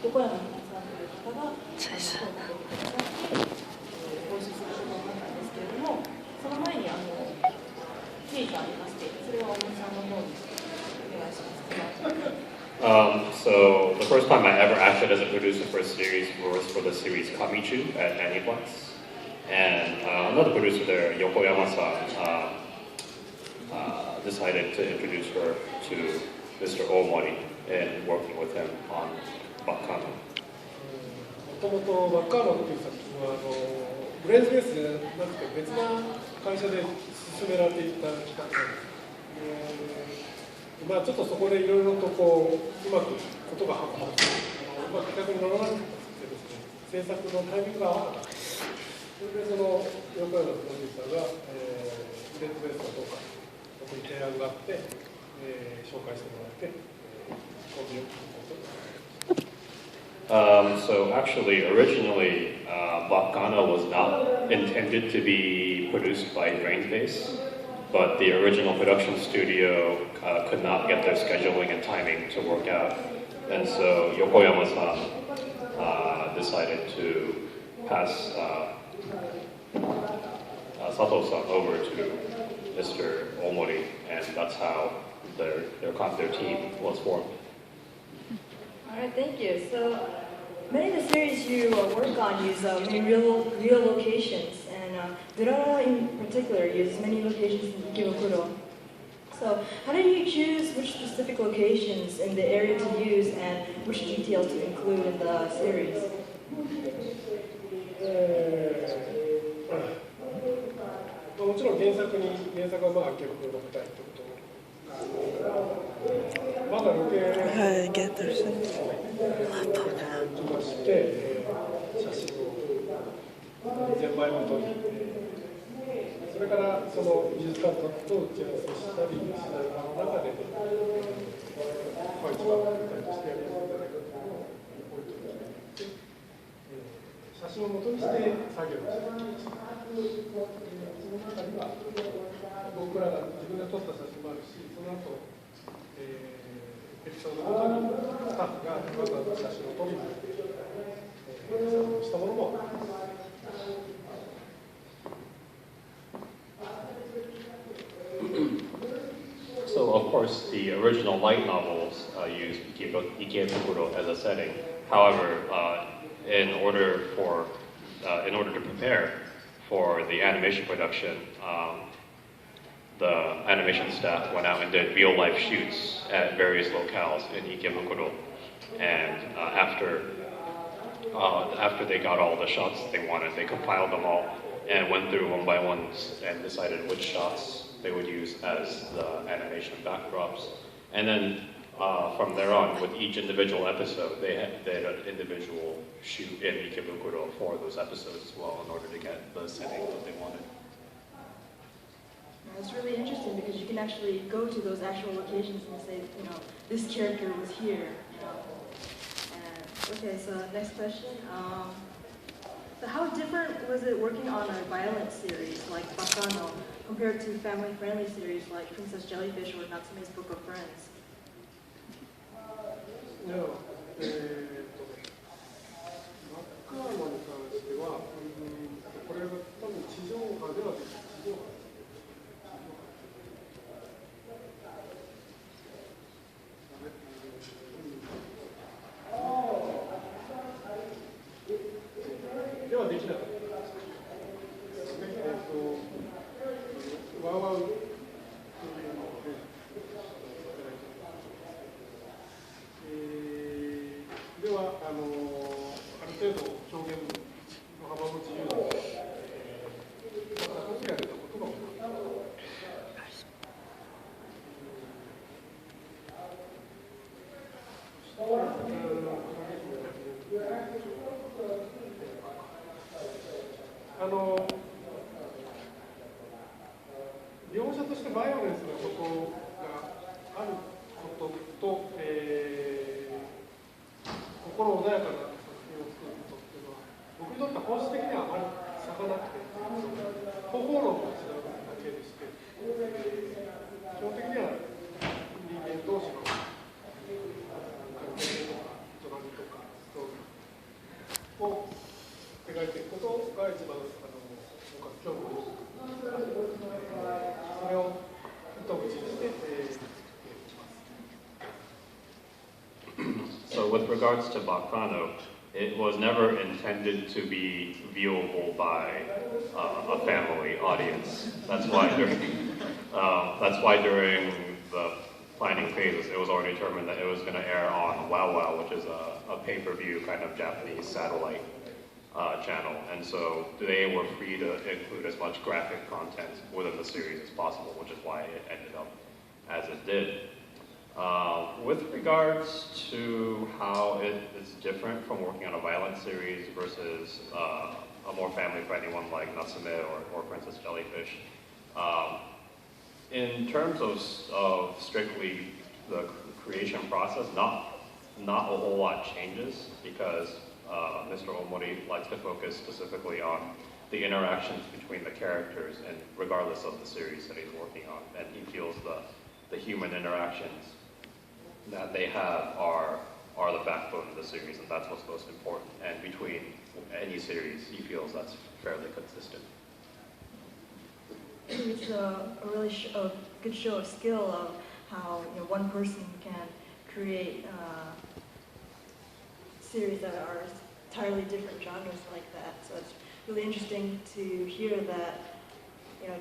横山さんという方が声をかけてくださってご一緒することになったんですけれども、その前にクイズありまして、それを大森さんの方にお願いします。So the first time I ever acted as a producer for a series was for the series Kamichu at Aniplex. And another producer there, Yokoyama-san, decided to introduce her to Mr. Omori and working with him on Baccono. もともとバッカーノっていう作品はブレイズベースでなくて別な会社で進められていた企画なんです。まあちょっとそこでいろいろとこううまくことが運ばれてうまく企画に乗らなかったですね、制作のタイミングが合わなかった。それでその横山プロデューサーが、ブレイズベースはどうか僕に提案があって、紹介してもらって、コンビを組むことになりました。So actually, originally, Baccono was not intended to be produced by Brainface, but the original production studio could not get their scheduling and timing to work out, and so Yokoyama-san decided to pass Sato-san over to Mr. Omori, and that's how their team was formed. All right, thank you. So many of the series you work on use many real locations, and Durara in particular uses many locations in Ikebukuro. So how did you choose which specific locations in the area to use and which detail to include in the series? もちろん原作はまあ池袋の舞台ってことまだロケをして、写真を全枚を撮り、それからその美術監督と打ち合わせしたりしながらの中で、一番舞台としてやりやすいんじゃないかというのを置いておいて、写真を元にして作業をしていました。その中には僕らが自分で撮った写真もあるし、その後、エピソードごとにスタッフがわざわざ写真を撮りに行って撮影したものもあります。So of course, the original light novels used Ikebukuro as a setting. However, in order to prepare for the animation production, the animation staff went out and did real-life shoots at various locales in Ikebukuro, and after they got all the shots they wanted, they compiled them all and went through one by one and decided which shots they would use as the animation backdrops. And then from there on, with each individual episode, they had an individual shoot in Ikebukuro for those episodes as well in order to get the setting that they wanted. It's really interesting because you can actually go to those actual locations and say, this character was here. Okay, so next question. So how different was it working on a violent series like Baccono compared to family-friendly series like Princess Jellyfish or Natsume's Book of Friends? バッカーノに関しては、これは多分地上波では地上波ではできなかったですね。ワウワウというのではある程度表現の幅も自由にやれたことが多かった。描写としてバイオレンスなことがあることと、心穏やかな作品を作ることっていうのは僕にとっては本質的にはあまり差がなくて、方法論が違うだけでして、基本的には人間同士の関係とか営みとかストが一番僕は興味を持ってますからそれを糸口にしていきます。 So with regards to Baccono, it was never intended to be viewable by a family audience. That's why during the planning phases, it was already determined that it was going to air on Wow Wow, which is a pay-per-view kind of Japanese satellite channel. And so they were free to include as much graphic content within the series as possible, which is why it ended up as it did. With regards to how it is different from working on a violent series versus a more family-friendly one like Natsume or Princess Jellyfish, in terms of strictly the creation process, not a whole lot changes because Mr. Omori likes to focus specifically on the interactions between the characters and regardless of the series that he's working on, and he feels the human interactions that they have are the backbone of the series, and that's what's most important. And between any series, he feels that's fairly consistent. It's a really good show of skill of how one person can create series that are entirely different genres like that. So it's really interesting to hear that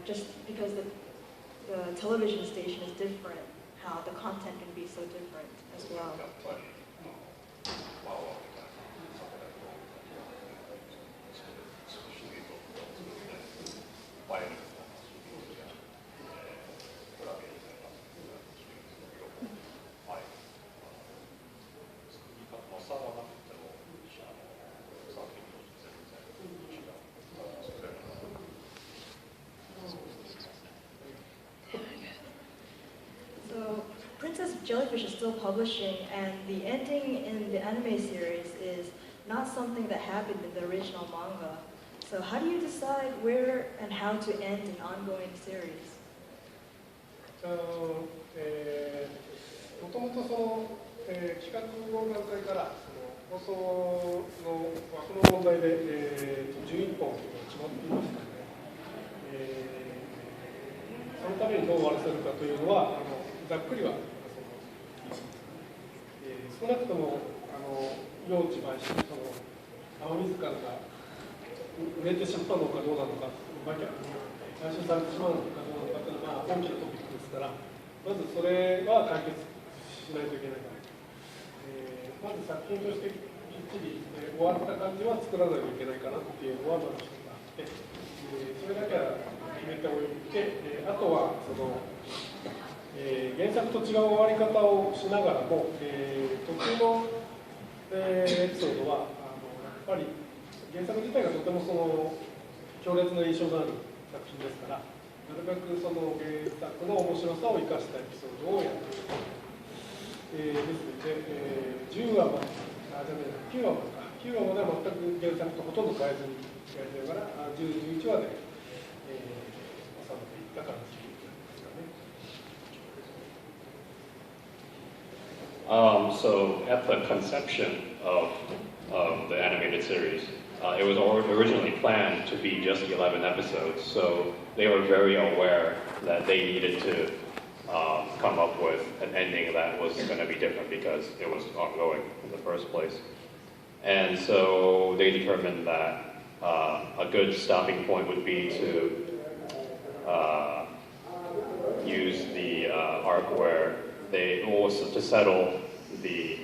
just because the television station is different, how the content can be so different as well. So Princess Jellyfish is still publishing, and the ending in the anime series is not something that happened in the original manga. So how do you decide where and how to end an ongoing series? もともと企画の段階から放送の枠の問題で、11本決まっていましたので、そのためにどう終わらせるかというのはざっくりは少なくとも用地買収青水館が売れてしまうのかどうなのか買収されてしまうのかどうなのかというのは大きなトピックですから、まずそれは解決しないといけないから、まず作品としてきっちり終わった感じは作らないといけないかなっていうのはまず一つあって、それだけは決めておいて、あとは原作と違う終わり方をしながらも、途中の、エピソードはやっぱり原作自体がとても強烈な印象がある作品ですから、なるべく原作の面白さを生かしたエピソードをやっていく。ですので、10話まで、9話までか、9話までは全く原作とほとんど変えずにやりながら、10、11話で、収めていった感じですかね。So at the conception of the animated series, it was originally planned to be just 11 episodes, so they were very aware that they needed to come up with an ending that was going to be different because it was ongoing in the first place. And so they determined that a good stopping point would be to use the arc where they also to settle the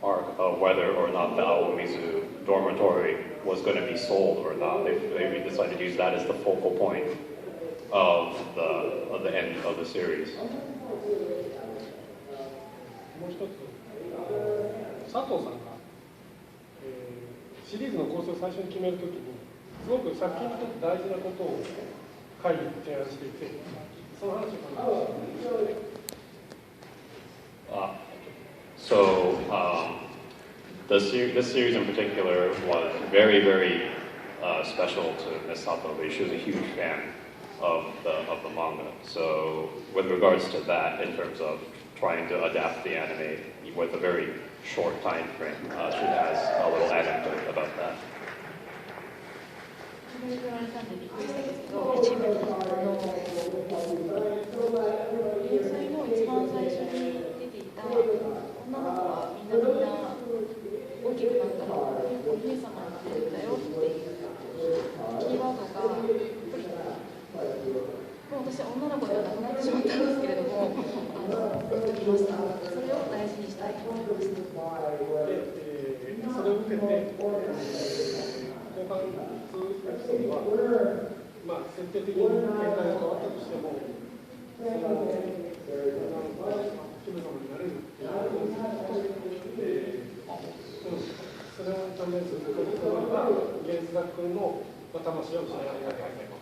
arc of whether or not the Aomizu dormitory was going to be sold or not. They decided to use that as the focal point of the end of the series. もう一つ、佐藤さんが、シリーズの構成を最初に決めるときに、すごく作品にとって大事なことを会議に提案していて、その話を考えました。So this series in particular was very, very special to Ms. Sato. She was a huge fan of the manga. So with regards to that, in terms of trying to adapt the anime with a very short time frame, she has a little anecdote about that. それ言われたんでびっくりしたんですけど、一部連載の一番最初に出ていた女の子はみんな大きくなったらお姫様になれるんだよっていうキーワードがやっぱりもう私は女の子ではなくなってしまったんですけれども、グッときました。それを大事にしたいと思いました。それを受けて、後半2エピソードは、まあ、設定的に展開が変わったとしても、その姫様になれるっていうそれを関連することには、原作の魂を失わないといけない。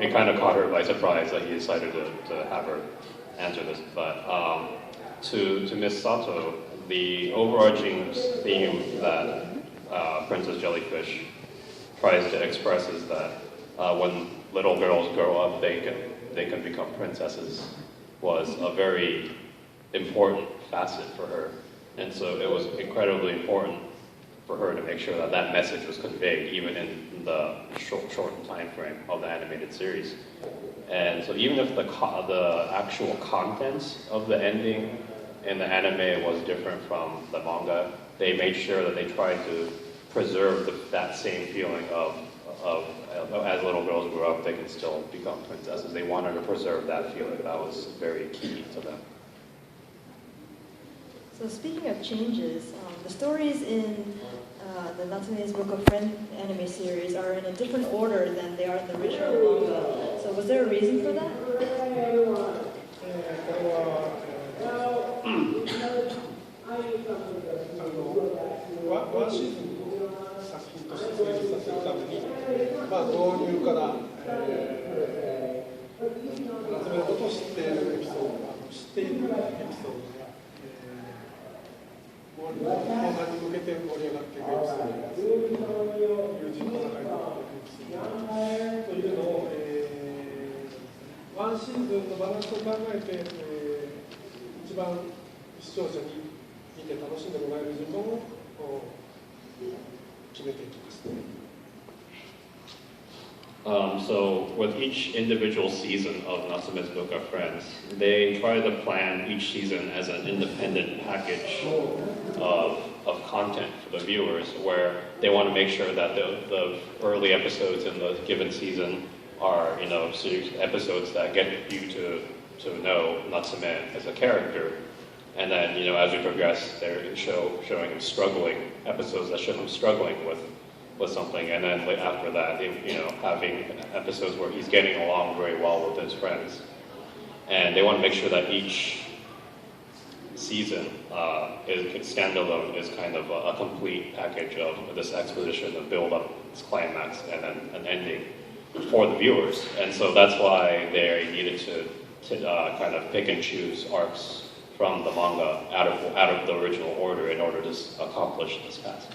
It kind of caught her by surprise that he decided to have her answer this. But to Miss Sato, the overarching theme that Princess Jellyfish tries to express is that when little girls grow up, they can become princesses, was a very important facet for her. And so it was incredibly important for her to make sure that that message was conveyed even in the short time frame of the animated series. And so even if the actual content of the ending in the anime was different from the manga, they made sure that they tried to preserve that same feeling of as little girls grow up, they can still become princesses. They wanted to preserve that feeling. That was very key to them. So speaking of changes, the stories in the Natsume's Book of Friends anime series are in a different order than they are in the original manga. So was there a reason for that? ワンシーズンの作品として成立させるために、導入から夏目のことを知っているエピソードが後半に向けて盛り上がっていくエピソードが友人の戦いとかというのを、ワンシーズンのバランスを考えて、一番視聴者に見て楽しんでもらえる順番を決めていきます。So with each individual season of Natsume's Book of Friends, they try to plan each season as an independent package of content for the viewers, where they want to make sure that the early episodes in the given season are, episodes that get you to know Natsume as a character. And then, as we progress, they're showing him struggling, episodes that show him struggling with something, and then after that, having episodes where he's getting along very well with his friends. And they want to make sure that each season standalone is kind of a complete package of this exposition, of build up, its climax, and then an ending for the viewers. And so that's why they needed to kind of pick and choose arcs from the manga out of the original order in order to accomplish this task.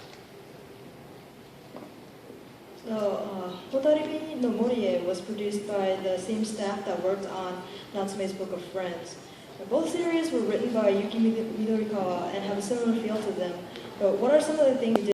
So, Hotarimi no Morie was produced by the same staff that worked on Natsume's Book of Friends. Both series were written by Yuki Midorikawa and have a similar feel to them. But what are some of the things you did